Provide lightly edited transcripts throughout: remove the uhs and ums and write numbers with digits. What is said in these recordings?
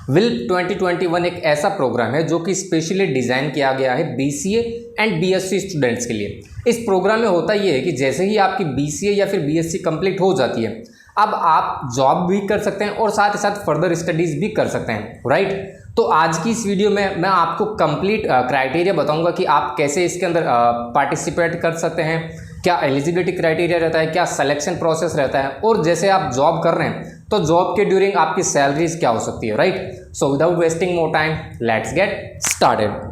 WILP 2021 एक ऐसा programme है जो कि स्पेशली डिज़ाइन किया गया है बीसीए एंड बीएससी स्टूडेंट्स के लिए। इस प्रोग्राम में होता ये है कि जैसे ही आपकी बीसीए या फिर बीएससी कंप्लीट हो जाती है, अब आप जॉब भी कर सकते हैं और साथ ही साथ फर्दर स्टडीज़ भी कर सकते हैं, राइट। तो आज की इस वीडियो में मैं आपको कंप्लीट क्राइटेरिया बताऊंगा कि आप कैसे इसके अंदर पार्टिसिपेट कर सकते हैं, क्या एलिजिबिलिटी क्राइटेरिया रहता है, क्या सिलेक्शन प्रोसेस रहता है, और जैसे आप जॉब कर रहे हैं तो जॉब के ड्यूरिंग आपकी सैलरीज क्या हो सकती है, right. So without wasting more time, let's get started.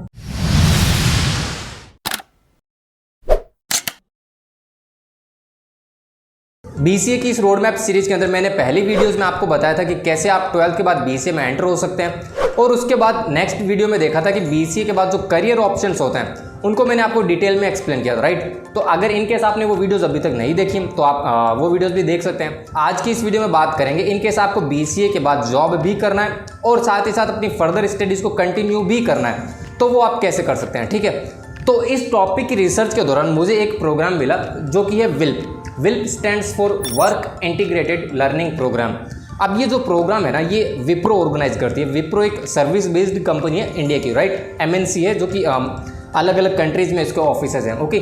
BCA की इस रोड मैप सीरीज के अंदर मैंने पहली वीडियोस में आपको बताया था कि कैसे आप 12th के बाद बीसीए में एंटर हो सकते हैं, और उसके बाद नेक्स्ट वीडियो में देखा था कि बीसीए के बाद जो करियर ऑप्शंस होते हैं उनको मैंने आपको डिटेल में एक्सप्लेन किया था, राइट। तो अगर इनकेस आपने वो वीडियोस अभी तक नहीं देखी तो आप वो वीडियोस भी देख सकते हैं। आज की इस वीडियो में बात करेंगे इनकेस आपको बीसीए के बाद जॉब भी करना है और साथ ही साथ अपनी फर्दर स्टडीज़ को कंटिन्यू भी करना है, तो वो आप कैसे कर सकते हैं, ठीक है। तो इस टॉपिक की रिसर्च के दौरान मुझे एक प्रोग्राम मिला जो कि है WILP stands for work integrated learning program. अब ये जो प्रोग्राम है ना, ये विप्रो ऑर्गेनाइज करती है। विप्रो एक सर्विस बेस्ड कंपनी है इंडिया की, राइट, एमएनसी है, जो कि अलग अलग कंट्रीज में इसके ऑफिसेज हैं, ओके।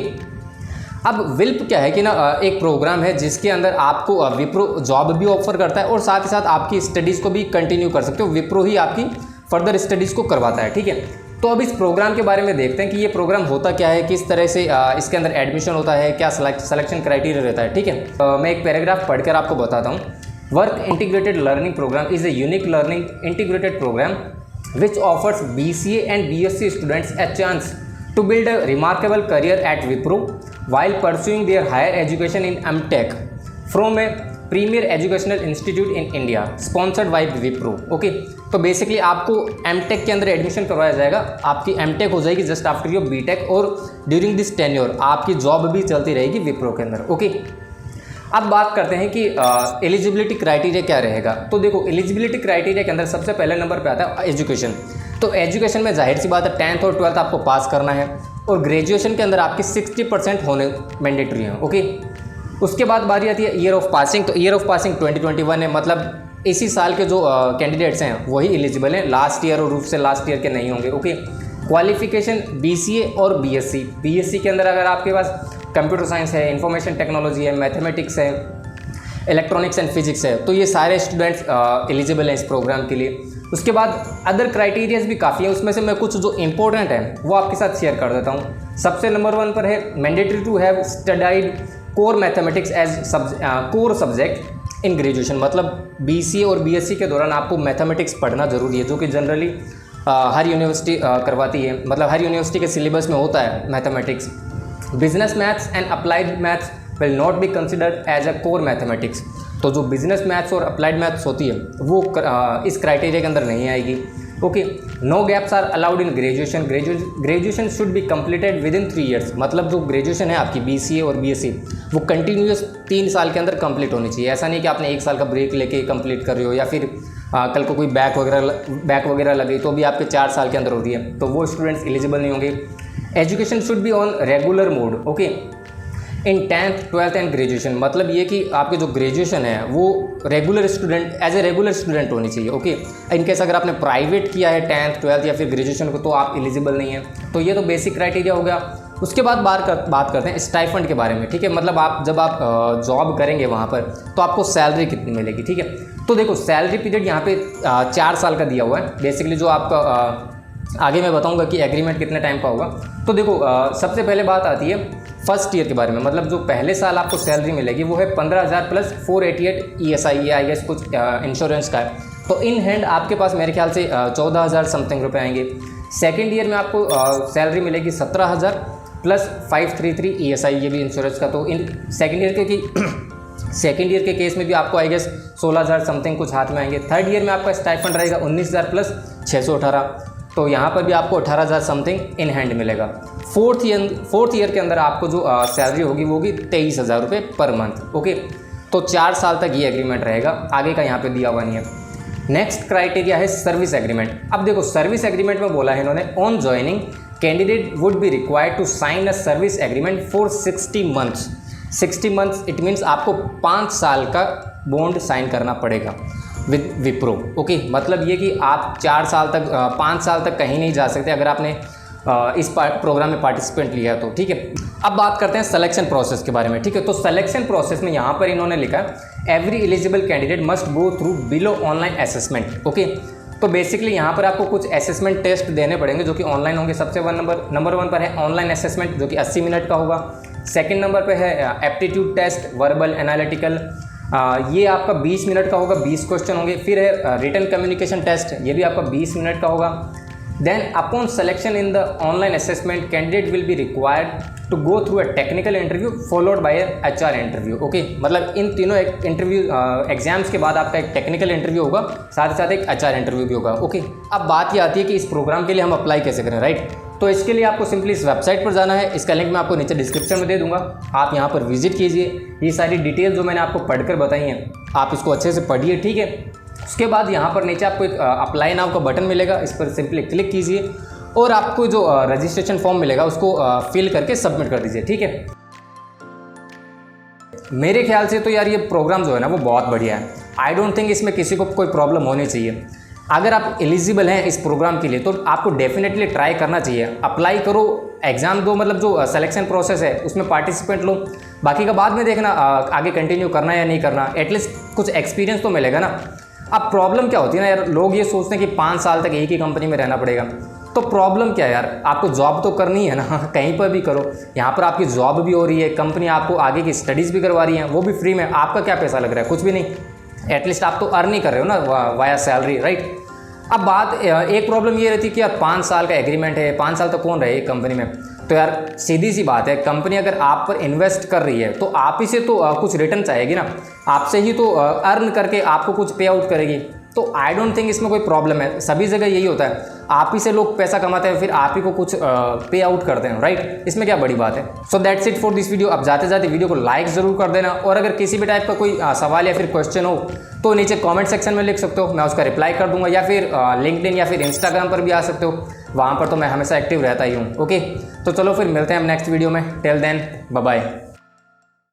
अब विल्प क्या है कि ना, एक प्रोग्राम है जिसके अंदर आपको विप्रो जॉब भी ऑफर करता है और साथ ही साथ आपकी स्टडीज़ को भी कंटिन्यू कर सकते हो। विप्रो ही आपकी फर्दर स्टडीज़ को करवाता है, ठीक है। तो अब इस प्रोग्राम के बारे में देखते हैं कि ये प्रोग्राम होता क्या है, किस तरह से इसके अंदर एडमिशन होता है, क्या सिलेक्शन क्राइटेरिया रहता है, ठीक है। मैं एक पैराग्राफ पढ़कर आपको बताता हूँ। Work integrated learning program is a unique learning integrated program which offers BCA and BSc students a chance to build a remarkable career at Wipro while pursuing their higher education in MTech from a premier educational institute in India sponsored by Wipro, okay। तो basically आपको MTech के अंदर admission करवाया जाएगा, आपकी MTech हो जाएगी just after your BTech, और ड्यूरिंग दिस टेन्योर आपकी जॉब भी चलती रहेगी विप्रो के अंदर, ओके। अब बात करते हैं कि एलिजिबिलिटी क्राइटेरिया क्या रहेगा। तो देखो, एलिजिबिलिटी क्राइटेरिया के अंदर सबसे पहले नंबर पे आता है एजुकेशन। तो एजुकेशन में जाहिर सी बात है 10th और 12th आपको पास करना है, और ग्रेजुएशन के अंदर आपकी 60% होने मैंडेटरी है, ओके। उसके बाद बारी आती है ईयर ऑफ पासिंग। तो ईयर ऑफ पासिंग 2021 है, मतलब इसी साल के जो कैंडिडेट्स हैं वही एलिजिबल हैं, लास्ट ईयर और उससे लास्ट ईयर के नहीं होंगे, ओके। क्वालिफिकेशन बीसीए और बीएससी के अंदर अगर आपके पास कंप्यूटर साइंस है, इंफॉर्मेशन टेक्नोलॉजी है, मैथमेटिक्स है, इलेक्ट्रॉनिक्स एंड फिजिक्स है, तो ये सारे स्टूडेंट्स एलिजिबल हैं इस प्रोग्राम के लिए। उसके बाद अदर क्राइटेरियाज भी काफ़ी हैं, उसमें से मैं कुछ जो इंपॉर्टेंट हैं वो आपके साथ शेयर कर देता हूँ। सबसे नंबर 1 पर है mandatory to have studied core mathematics as core subject in graduation. मतलब बीसीए और बीएससी के दौरान आपको मैथमेटिक्स पढ़ना ज़रूरी है, जो कि जनरली हर यूनिवर्सिटी करवाती है, मतलब हर यूनिवर्सिटी के सिलेबस में होता है mathematics. Business maths and applied maths will not be considered as a core mathematics. तो जो बिजनेस मैथ्स और अप्लाइड मैथ्स होती है वो इस क्राइटेरिया के अंदर नहीं आएगी, okay. No gaps are allowed in graduation. Graduation should be completed within 3 years। मतलब जो ग्रेजुएशन है आपकी बीसीए और बीएससी वो कंटिन्यूस 3 साल के अंदर कंप्लीट होनी चाहिए। ऐसा नहीं कि आपने 1 साल का ब्रेक लेके कंप्लीट कर रहे हो, या फिर कल को कोई बैक वगैरह लगी तो भी आपके 4 साल के अंदर हो रही है, तो वो स्टूडेंट्स एलिजिबल नहीं होंगे। Education should be on regular mode, okay, in 10th 12th and graduation. मतलब ये कि आपके जो ग्रेजुएशन है वो regular student as a regular student होनी चाहिए, ओके। इनकेस अगर आपने प्राइवेट किया है 10th 12th या फिर ग्रेजुएशन को, तो आप एलिजिबल नहीं है। तो ये तो बेसिक क्राइटेरिया हो गया। उसके बाद बात करते हैं स्टाइफंड के बारे में, ठीक है। मतलब जब आप जॉब करेंगे वहाँ पर तो आपको सैलरी कितनी मिलेगी, ठीक है। तो देखो, सैलरी पीरियड यहाँ पे 4 साल का दिया हुआ है। बेसिकली जो आपका आगे मैं बताऊंगा कि एग्रीमेंट कितने टाइम का होगा। तो देखो, सबसे पहले बात आती है फर्स्ट ईयर के बारे में। मतलब जो पहले साल आपको सैलरी मिलेगी वो है 15,000 प्लस 488 ESI, ये आई गेस कुछ इंश्योरेंस का है। तो इन हैंड आपके पास मेरे ख्याल से 14,000 समथिंग रुपये आएंगे। सेकेंड ईयर में आपको सैलरी मिलेगी 17,000 प्लस 533 ESI, ये भी इंश्योरेंस का। तो इन सेकेंड ईयर के केस में भी आपको आई गेस 16,000 समथिंग कुछ हाथ में आएंगे। थर्ड ईयर में आपका स्टाइफंड रहेगा 19,000 प्लस 618, तो यहाँ पर भी आपको 18,000 समथिंग इन हैंड मिलेगा। फोर्थ ईयर के अंदर आपको जो सैलरी होगी वो होगी 23,000 रुपये पर मंथ, ओके। तो 4 साल तक ये एग्रीमेंट रहेगा, आगे का यहाँ पे दिया हुआ नहीं है। नेक्स्ट क्राइटेरिया है सर्विस एग्रीमेंट। अब देखो, सर्विस एग्रीमेंट में बोला है इन्होंने, on joining candidate would be required to sign a service agreement for 60 months। 60 months it means आपको 5 साल का बॉन्ड साइन करना पड़ेगा। विद विप्रो। ओके, मतलब ये कि आप 4 साल तक 5 साल तक कहीं नहीं जा सकते अगर आपने इस प्रोग्राम में पार्टिसिपेंट लिया है तो। ठीक है, अब बात करते हैं सिलेक्शन प्रोसेस के बारे में। ठीक है, तो सिलेक्शन प्रोसेस में यहाँ पर इन्होंने लिखा है every eligible candidate must go through below online assessment. Okay, तो बेसिकली यहाँ पर आपको कुछ असेसमेंट टेस्ट देने पड़ेंगे जो कि ऑनलाइन होंगे। सबसे नंबर 1 पर है ऑनलाइन असेसमेंट जो कि 80 मिनट का होगा। सेकंड नंबर पे है एप्टीट्यूड टेस्ट, वर्बल, एनालिटिकल, ये आपका 20 मिनट का होगा, 20 क्वेश्चन होंगे। फिर है रिटन कम्युनिकेशन टेस्ट, ये भी आपका 20 मिनट का होगा। Then upon selection in the online assessment candidate will be required to go through a technical interview followed by HR interview. Okay, मतलब इन तीनों इंटरव्यू एग्जाम्स के बाद आपका एक टेक्निकल इंटरव्यू होगा, साथ ही साथ एक HR इंटरव्यू भी होगा। ओके, अब बात ये आती है कि इस प्रोग्राम के लिए हम अप्लाई कैसे करें, राइट। तो इसके लिए आपको सिंपली इस वेबसाइट पर जाना है, इसका लिंक मैं आपको नीचे डिस्क्रिप्शन में दे दूंगा, आप यहाँ पर विजिट कीजिए। ये सारी डिटेल जो मैंने आपको पढ़कर बताई हैं आप इसको अच्छे से पढ़िए। ठीक है, उसके बाद यहाँ पर नीचे आपको एक अप्लाई नाउ का बटन मिलेगा, इस पर सिंपली क्लिक कीजिए और आपको जो रजिस्ट्रेशन फॉर्म मिलेगा उसको फिल करके सबमिट कर दीजिए। ठीक है, मेरे ख्याल से तो यार ये प्रोग्राम जो है ना वो बहुत बढ़िया है। आई डोंट थिंक इसमें किसी को कोई प्रॉब्लम होनी चाहिए। अगर आप एलिजिबल हैं इस प्रोग्राम के लिए तो आपको डेफिनेटली ट्राई करना चाहिए, अप्लाई करो, एग्ज़ाम दो, मतलब जो सिलेक्शन प्रोसेस है उसमें पार्टिसिपेंट लो, बाकी का बाद में देखना आगे कंटिन्यू करना है या नहीं करना, एटलीस्ट कुछ एक्सपीरियंस तो मिलेगा ना। अब प्रॉब्लम क्या होती है ना यार, लोग ये सोचते हैं कि 5 साल तक एक ही कंपनी में रहना पड़ेगा, तो प्रॉब्लम क्या है यार, आपको जॉब तो करनी है ना, कहीं पर भी करो। यहाँ पर आपकी जॉब भी हो रही है, कंपनी आपको आगे की स्टडीज़ भी करवा रही है, वो भी फ्री में। आपका क्या पैसा लग रहा है, कुछ भी नहीं, एटलीस्ट आप तो अर्न ही कर रहे हो ना वाया सैलरी, राइट। अब बात एक प्रॉब्लम ये रहती है कि यार 5 साल का एग्रीमेंट है, 5 साल तक कौन रहे एक कंपनी में। तो यार सीधी सी बात है, कंपनी अगर आप पर इन्वेस्ट कर रही है तो आप ही से तो कुछ रिटर्न चाहेगी ना, आपसे ही तो अर्न करके आपको कुछ पे आउट करेगी। तो आई डोंट थिंक इसमें कोई प्रॉब्लम है, सभी जगह यही होता है, आप ही से लोग पैसा कमाते हैं फिर आप ही को कुछ पे आउट करते हैं, राइट। इसमें क्या बड़ी बात है। So that's it for this video. अब जाते जाते वीडियो को लाइक ज़रूर कर देना, और अगर किसी भी टाइप का कोई सवाल या फिर क्वेश्चन हो तो नीचे कमेंट सेक्शन में लिख सकते हो, मैं उसका रिप्लाई कर दूंगा, या फिर लिंक्डइन या फिर इंस्टाग्राम पर भी आ सकते हो, वहाँ पर तो मैं हमेशा एक्टिव रहता ही हूँ। ओके, तो चलो फिर मिलते हैं हम नेक्स्ट वीडियो में। Till then bye bye.